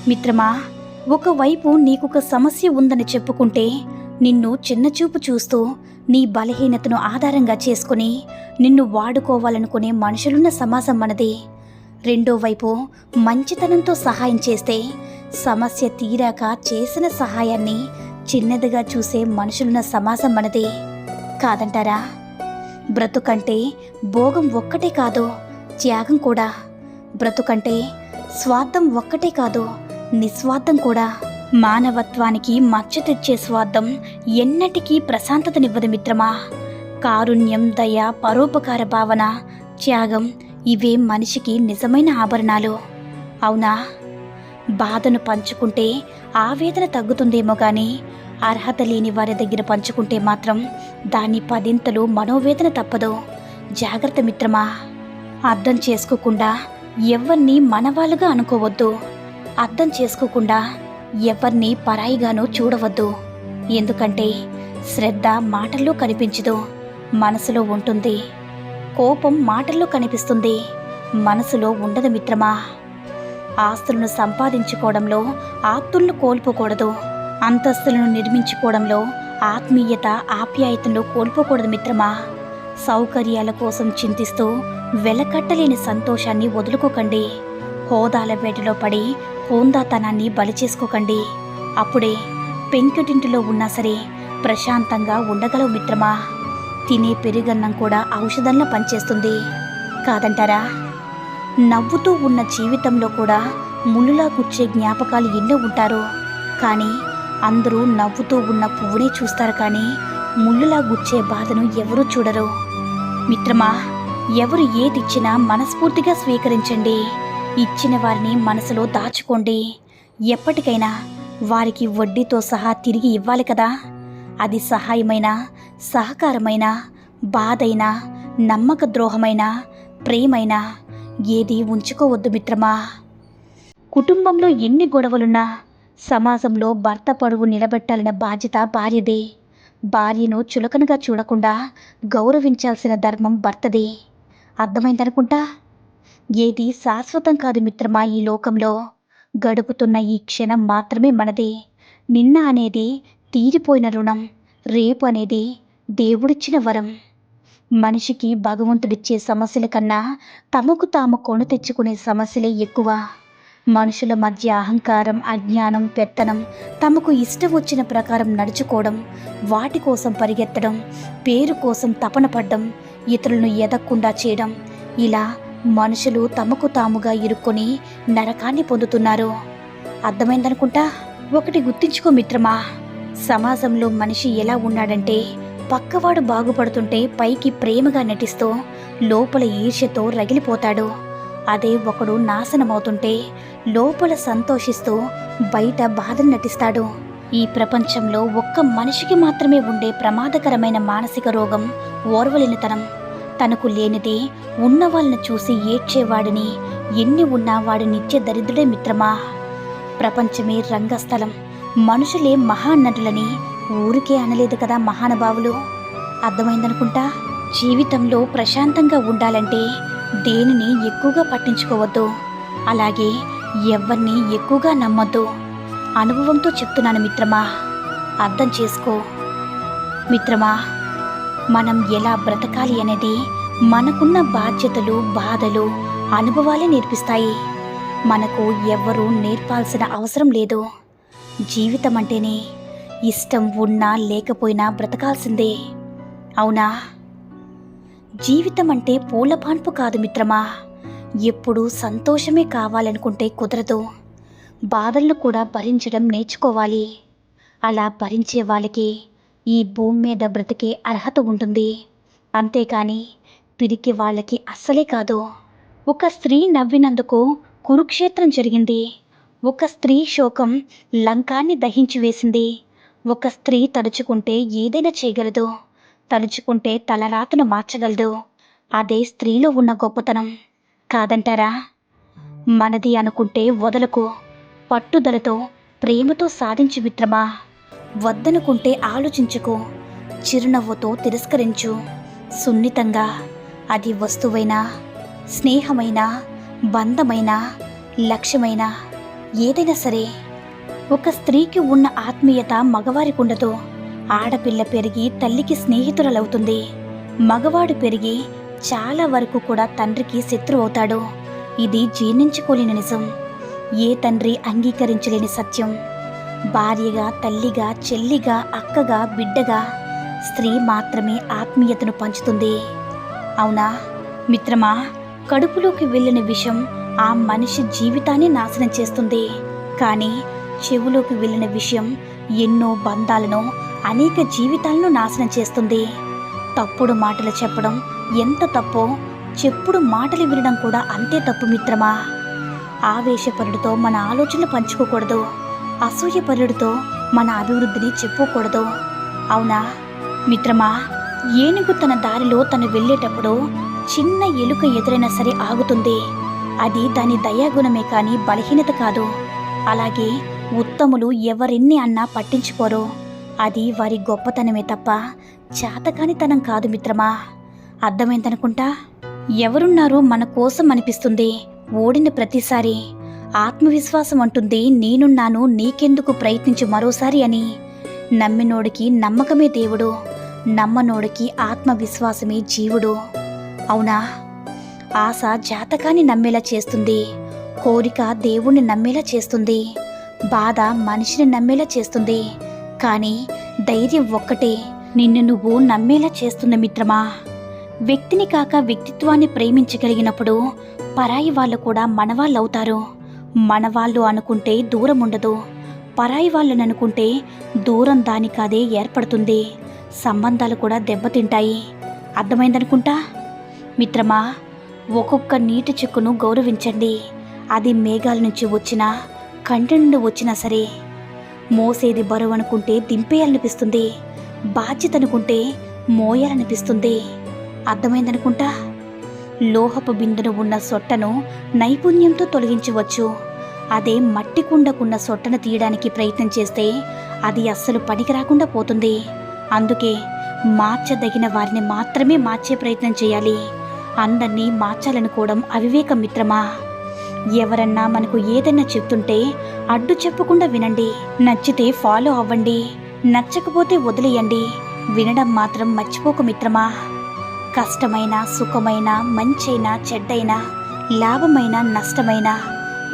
మిత్రమా, ఒకవైపు నీకొక సమస్య ఉందని చెప్పుకుంటే నిన్ను చిన్నచూపు చూస్తూ నీ బలహీనతను ఆధారంగా చేసుకుని నిన్ను వాడుకోవాలనుకునే మనుషులున్న సమాజం మనది. రెండో వైపు మంచితనంతో సహాయం చేస్తే సమస్య తీరాక చేసిన సహాయాన్ని చిన్నదిగా చూసే మనుషులున్న సమాజం మనది. కాదంటారా? బ్రతుకంటే భోగం ఒక్కటే కాదు, త్యాగం కూడా. బ్రతుకంటే స్వార్థం ఒక్కటే కాదు, నిస్వార్థం కూడా. మానవత్వానికి మచ్చ తెచ్చే స్వార్థం ఎన్నటికీ ప్రశాంతతనివ్వదు మిత్రమా. కారుణ్యం, దయ, పరోపకార భావన, త్యాగం ఇవే మనిషికి నిజమైన ఆభరణాలు. అవునా? బాధను పంచుకుంటే ఆవేదన తగ్గుతుందేమో కానీ అర్హత లేని వారి దగ్గర పంచుకుంటే మాత్రం దాని 10 మనోవేదన తప్పదు. జాగ్రత్త మిత్రమా. అర్థం చేసుకోకుండా ఎవరిని మనవాళ్ళుగా అనుకోవద్దు. అర్థం చేసుకోకుండా ఎవరిని పరాయిగానూ చూడవద్దు. ఎందుకంటే శ్రద్ధ మాటల్లో కనిపించదు, మనసులో ఉంటుంది. కోపం మాటల్లో కనిపిస్తుంది, మనసులో ఉండదు మిత్రమా. ఆస్తులను సంపాదించుకోవడంలో ఆప్తులను కోల్పోకూడదు. అంతస్తులను నిర్మించుకోవడంలో ఆత్మీయత, ఆప్యాయతను కోల్పోకూడదు మిత్రమా. సౌకర్యాల కోసం చింతిస్తూ వెలకట్టలేని సంతోషాన్ని వదులుకోకండి. హోదాల వేటలో పడి హోందాతనాన్ని బలి చేసుకోకండి. అప్పుడే పెంకుటింటిలో ఉన్నా సరే ప్రశాంతంగా ఉండగలవు మిత్రమా. తినే పెరుగన్నం కూడా ఔషధంలా పనిచేస్తుంది. కాదంటారా? నవ్వుతూ ఉన్న జీవితంలో కూడా ముళ్ళులా గుచ్చే జ్ఞాపకాలు ఎన్నో ఉంటారు. కానీ అందరూ నవ్వుతూ ఉన్న పువ్వునే చూస్తారు, కానీ ముళ్ళులా గుచ్చే బాధను ఎవరూ చూడరు. మిత్రమా, ఎవరు ఏదిచ్చినా మనస్ఫూర్తిగా స్వీకరించండి. ఇచ్చిన వారిని మనసులో దాచుకోండి. ఎప్పటికైనా వారికి వడ్డీతో సహా తిరిగి ఇవ్వాలి కదా. అది సహాయమైనా, సహకారమైనా, బాధైనా, నమ్మక ద్రోహమైనా, ప్రేమైనా ఏది ఉంచుకోవద్దు మిత్రమా. కుటుంబంలో ఎన్ని గొడవలున్నా సమాజంలో భర్త పరువు నిలబెట్టాలన్న బాధ్యత భార్యదే. భార్యను చులకనగా చూడకుండా గౌరవించాల్సిన ధర్మం భర్తదే. అర్థమైందనుకుంటా. ఏది శాశ్వతం కాదు మిత్రమా. ఈ లోకంలో గడుపుతున్న ఈ క్షణం మాత్రమే మనది. నిన్న అనేది తీరిపోయిన రుణం, రేపు అనేది దేవుడిచ్చిన వరం. మనిషికి భగవంతుడిచ్చే సమస్యల కన్నా తమకు తాము కొని తెచ్చుకునే సమస్యలే ఎక్కువ. మనుషుల మధ్య అహంకారం, అజ్ఞానం, పెత్తనం, తమకు ఇష్టం వచ్చిన ప్రకారం నడుచుకోవడం, వాటి కోసం పరిగెత్తడం, పేరు కోసం తపన పడ్డం, ఇతరులను ఎదగకుండా చేయడం, ఇలా మనుషులు తమకు తాముగా ఇరుక్కొని నరకాన్ని పొందుతున్నారు. అర్థమైందనుకుంటా. ఒకటి గుర్తించుకో మిత్రమా, సమాజంలో మనిషి ఎలా ఉన్నాడంటే పక్కవాడు బాగుపడుతుంటే పైకి ప్రేమగా నటిస్తూ లోపల ఈర్ష్యతో రగిలిపోతాడు. అదే ఒకడు నాశనమవుతుంటే లోపల సంతోషిస్తూ బయట బాధను నటిస్తాడు. ఈ ప్రపంచంలో ఒక్క మనిషికి మాత్రమే ఉండే ప్రమాదకరమైన మానసిక రోగం ఓర్వలేనితనం. తనకు లేనిది ఉన్న వాళ్ళని చూసి ఏడ్చేవాడిని ఎన్ని ఉన్నా వాడి నిత్య దరిద్రుడే మిత్రమా. ప్రపంచమే రంగస్థలం, మనుషులే మహానటులని ఊరికే అనలేదు కదా మహానుభావులు. అర్థమైందనుకుంటా. జీవితంలో ప్రశాంతంగా ఉండాలంటే దేనిని ఎక్కువగా పట్టించుకోవద్దు, అలాగే ఎవరిని ఎక్కువగా నమ్మొద్దు. అనుభవంతో చెప్తున్నాను మిత్రమా, అర్థం చేసుకో. మిత్రమా, మనం ఎలా బ్రతకాలి అనేది మనకున్న బాధ్యతలు, బాధలు, అనుభవాలే నేర్పిస్తాయి. మనకు ఎవ్వరూ నేర్పాల్సిన అవసరం లేదు. జీవితం అంటేనే ఇష్టం ఉన్నా లేకపోయినా బ్రతకాల్సిందే. అవునా? జీవితం అంటే పూలపాన్పు కాదు మిత్రమా. ఎప్పుడూ సంతోషమే కావాలనుకుంటే కుదరదు. బాధలను కూడా భరించడం నేర్చుకోవాలి. అలా భరించే వాళ్ళకి ఈ భూమి మీద బ్రతికే అర్హత ఉంటుంది. అంతేకాని పిరికి వాళ్ళకి అస్సలే కాదు. ఒక స్త్రీ నవ్వినందుకు కురుక్షేత్రం జరిగింది. ఒక స్త్రీ శోకం లంకాన్ని దహించి వేసింది. ఒక స్త్రీ తలుచుకుంటే ఏదైనా చేయగలదు, తలుచుకుంటే తలరాతను మార్చగలదు. అదే స్త్రీలో ఉన్న గొప్పతనం. కాదంటారా? మనది అనుకుంటే వదలకు. పట్టుదలతో, ప్రేమతో సాధించు మిత్రమా. వద్దనుకుంటే ఆలోచించుకో. చిరునవ్వుతో తిరస్కరించు. సున్నితంగా. అది వస్తువైనా, స్నేహమైనా, బంధమైనా, లక్ష్యమైనా ఏదైనా సరే ఒక స్త్రీకి ఉన్న ఆత్మీయత మగవారికి ఉండదు. ఆడపిల్ల పెరిగి తల్లికి స్నేహితురాలవుతుంది. మగవాడు పెరిగి చాలా వరకు కూడా తండ్రికి శత్రువు అవుతాడు. ఇది జీర్ణించుకోలేని నిజం, ఏ తండ్రి అంగీకరించలేని సత్యం. భార్యగా, తల్లిగా, చెల్లిగా, అక్కగా, బిడ్డగా స్త్రీ మాత్రమే ఆత్మీయతను పంచుతుంది. అవునా మిత్రమా, కడుపులోకి వెళ్ళిన విషం ఆ మనిషి జీవితాన్ని నాశనం చేస్తుంది. కానీ చెవులోకి వెళ్ళిన విషయం ఎన్నో బంధాలను, అనేక జీవితాలను నాశనం చేస్తుంది. తప్పుడు మాటలు చెప్పడం ఎంత తప్పో చెప్పుడు మాటలు వినడం కూడా అంతే తప్పు మిత్రమా. ఆవేశపరుడితో మన ఆలోచనలు పంచుకోకూడదు. అసూయపరుడితో మన అభివృద్ధిని చెప్పుకోకూడదు. అవునా మిత్రమా, ఏనుగు తన దారిలో తను వెళ్ళేటప్పుడు చిన్న ఎలుక ఎదురైనా సరే ఆగుతుంది. అది దాని దయాగుణమే కానీ బలహీనత కాదు. అలాగే ఉత్తములు ఎవరెన్ని అన్నా పట్టించుకోరు. అది వారి గొప్పతనమే తప్ప చేతకానితనం కాదు మిత్రమా. అర్థమైందనుకుంటా. ఎవరున్నారో మన కోసం అనిపిస్తుంది ఓడిన ప్రతిసారి. ఆత్మవిశ్వాసం అంటుంది నేనున్నాను, నీకెందుకు, ప్రయత్నించు మరోసారి అని. నమ్మినోడికి నమ్మకమే దేవుడు, నమ్మనోడికి ఆత్మవిశ్వాసమే జీవుడు. అవునా, ఆశ జాతకాన్ని నమ్మేలా చేస్తుంది, కోరిక దేవుణ్ణి నమ్మేలా చేస్తుంది, బాధ మనిషిని నమ్మేలా చేస్తుంది. కానీ ధైర్యం ఒక్కటే నిన్ను నువ్వు నమ్మేలా చేస్తుంది మిత్రమా. వ్యక్తిని కాక వ్యక్తిత్వాన్ని ప్రేమించగలిగినప్పుడు పరాయి వాళ్ళు కూడా మనవాళ్ళవుతారు. మనవాళ్ళు అనుకుంటే దూరం ఉండదు, పరాయి వాళ్ళని అనుకుంటే దూరం దానికదే ఏర్పడుతుంది. సంబంధాలు కూడా దెబ్బతింటాయి. అర్థమైందనుకుంటా మిత్రమా. ఒక్కొక్క నీటి చుక్కను గౌరవించండి. అది మేఘాల నుంచి వచ్చినా, కంటి నుండి వచ్చినా సరే. మోసేది బరువు అనుకుంటే దింపేయాలనిపిస్తుంది, బాధ్యత అనుకుంటే మోయాలనిపిస్తుంది. అర్థమైందనుకుంటా. లోహపు బిందును ఉన్న సొట్టను నైపుణ్యంతో తొలగించవచ్చు. అదే మట్టి కుండకున్న సొట్టను తీయడానికి ప్రయత్నం చేస్తే అది అస్సలు పనికి రాకుండా పోతుంది. అందుకే మార్చదగిన వారిని మాత్రమే మార్చే ప్రయత్నం చేయాలి. అందరినీ మార్చాలనుకోవడం అవివేకం మిత్రమా. ఎవరన్నా మనకు ఏదైనా చెప్తుంటే అడ్డు చెప్పకుండా వినండి. నచ్చితే ఫాలో అవ్వండి, నచ్చకపోతే వదిలేయండి. వినడం మాత్రం మర్చిపోకు మిత్రమా. కష్టమైన, సుఖమైన, మంచైన, చెడ్డైన, లాభమైన, నష్టమైన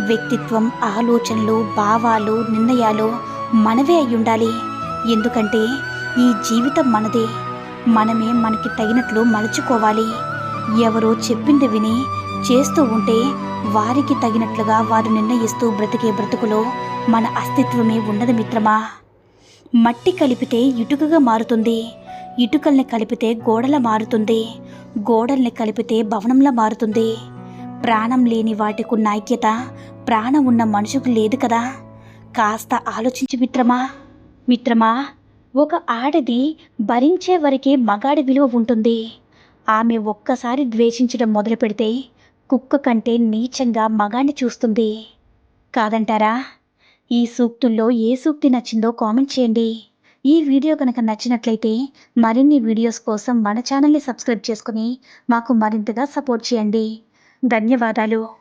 వ్యక్తిత్వం, ఆలోచనలు, భావాలు, నిర్ణయాలు మనవే అయ్యుండాలి. ఎందుకంటే ఈ జీవితం మనదే. మనమే మనకి తగినట్లు మలుచుకోవాలి. ఎవరో చెప్పింది విని చేస్తూ ఉంటే వారికి తగినట్లుగా వారు నిర్ణయిస్తూ బ్రతికే బ్రతుకులో మన అస్తిత్వమే ఉండదు మిత్రమా. మట్టి కలిపితే ఇటుకగా మారుతుంది, ఇటుకల్ని కలిపితే గోడలా మారుతుంది, గోడల్ని కలిపితే భవనంలా మారుతుంది. ప్రాణం లేని వాటికున్న ఐక్యత ప్రాణం ఉన్న మనుషుకు లేదు కదా. కాస్త ఆలోచించు మిత్రమా. మిత్రమా, ఒక ఆడది భరించే వరకే మగాడి విలువ ఉంటుంది. ఆమె ఒక్కసారి ద్వేషించడం మొదలు పెడితే కుక్క కంటే నీచంగా మగాడిని చూస్తుంది. కాదంటారా? ఈ సూక్తుల్లో ఏ సూక్తి నచ్చిందో కామెంట్ చేయండి. ఈ వీడియో కనుక నచ్చినట్లయితే మరిన్ని వీడియోస్ కోసం మన ఛానల్ని సబ్స్క్రైబ్ చేసుకుని మాకు మరింతగా సపోర్ట్ చేయండి. ధన్యవాదాలు.